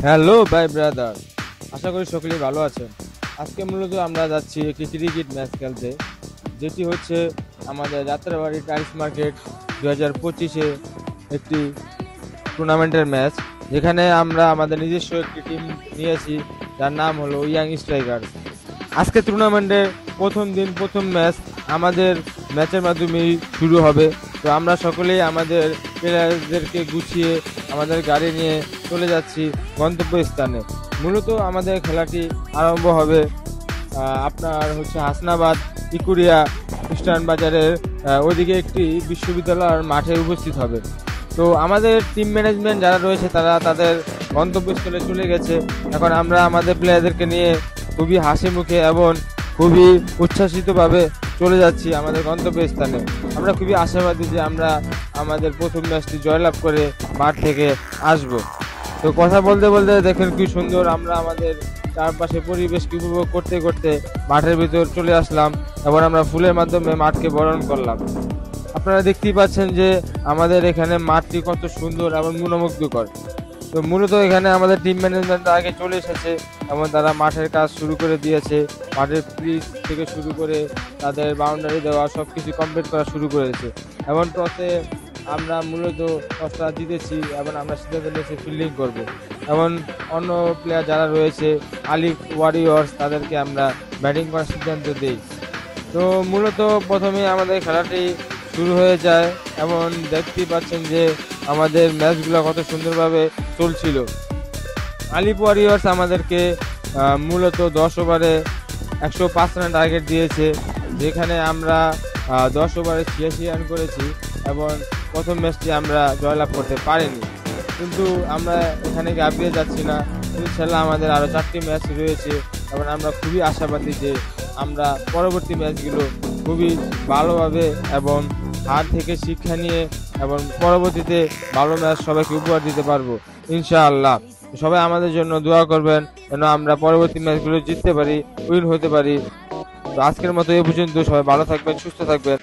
Hello ভাই brother, আশা করি সকলেই ভালো আছেন। আজকে মূলত আমরা যাচ্ছি একটি ক্রিকেট ম্যাচ খেলতে, যেটি হচ্ছে আমাদের যাত্রাবাড়ি টাইলস মার্কেট 2025-এ একটি টুর্নামেন্টের ম্যাচ, যেখানে আমরা আমাদের নিজস্ব একটি টিম নিয়েছি, যার নাম হলো ইয়াং স্ট্রাইকার। আজকে টুর্নামেন্টের প্রথম দিন, প্রথম ম্যাচ আমাদের ম্যাচের মাধ্যমেই শুরু হবে। তো আমরা সকলেই আমাদের প্লেয়ারদেরকে গুছিয়ে আমাদের গাড়ি নিয়ে চলে যাচ্ছি গন্তব্যস্থানে। মূলত আমাদের খেলাটি আরম্ভ হবে আপনার হচ্ছে হাসনাবাদ ইকুরিয়া খ্রিস্টান বাজারের ওইদিকে একটি বিশ্ববিদ্যালয়ের মাঠে উপস্থিত হবে। তো আমাদের টিম ম্যানেজমেন্ট যারা রয়েছে তারা তাদের গন্তব্যস্থলে চলে গেছে। এখন আমরা আমাদের প্লেয়ারদেরকে নিয়ে খুবই হাসি মুখে এবং খুবই উচ্ছ্বাসিতভাবে চলে যাচ্ছি আমাদের গন্তব্যস্থানে। আমরা খুবই আশাবাদী যে আমরা আমাদের প্রথম ম্যাচটি জয়লাভ করে মাঠ থেকে আসব। তো কথা বলতে বলতে দেখেন কি সুন্দর আমরা আমাদের চারপাশে পরিবেশকে উপভোগ করতে করতে মাঠের ভিতর চলে আসলাম এবং আমরা ফুলের মাধ্যমে মাঠকে বরণ করলাম। আপনারা দেখতেই পাচ্ছেন যে আমাদের এখানে মাঠটি কত সুন্দর এবং মনোমুগ্ধকর। তো মূলত এখানে আমাদের টিম ম্যানেজমেন্ট আগে চলে এসেছে এবং তারা মাঠের কাজ শুরু করে দিয়েছে। মাঠের পিচ থেকে শুরু করে তাদের বাউন্ডারি দেওয়া সব কিছু কমপ্লিট করা শুরু করেছে। এবং টসে আমরা মূলত টসটা জিতেছি এবং আমরা সিদ্ধান্ত নিয়েছি ফিল্ডিং করব। এবং অন্য প্লেয়ার যারা রয়েছে আলিফ ওয়ারিয়র্স, তাদেরকে আমরা ব্যাটিং করার সিদ্ধান্ত দিই। তো মূলত প্রথমে আমাদের খেলাটি শুরু হয়ে যায় এবং দেখতেই পাচ্ছেন যে আমাদের ম্যাচগুলো কত সুন্দরভাবে চলছিল। আলিপ ওয়ারিয়র্স আমাদেরকে মূলত 10 ওভারে 105 রান টার্গেট দিয়েছে, যেখানে আমরা 10 ওভারে 86 রান করেছি এবং প্রথম ম্যাচটি আমরা জয়লাভ করতে পারিনি। কিন্তু আমরা এখানে গাবিয়ে যাচ্ছি না, ইনশাল্লাহ আমাদের আরও 4টি ম্যাচ রয়েছে এবং আমরা খুবই আশাবাদী যে আমরা পরবর্তী ম্যাচগুলো খুবই ভালোভাবে এবং হার থেকে শিক্ষা নিয়ে এবং পরবর্তীতে ভালো ম্যাচ সবাইকে উপহার দিতে পারবো ইনশাআল্লাহ। সবাই আমাদের জন্য দোয়া করবেন যেন আমরা পরবর্তী ম্যাচগুলো জিততে পারি, উইন হতে পারি। তো আজকের মতো এই পর্যন্ত, সবাই ভালো থাকবেন, সুস্থ থাকবেন।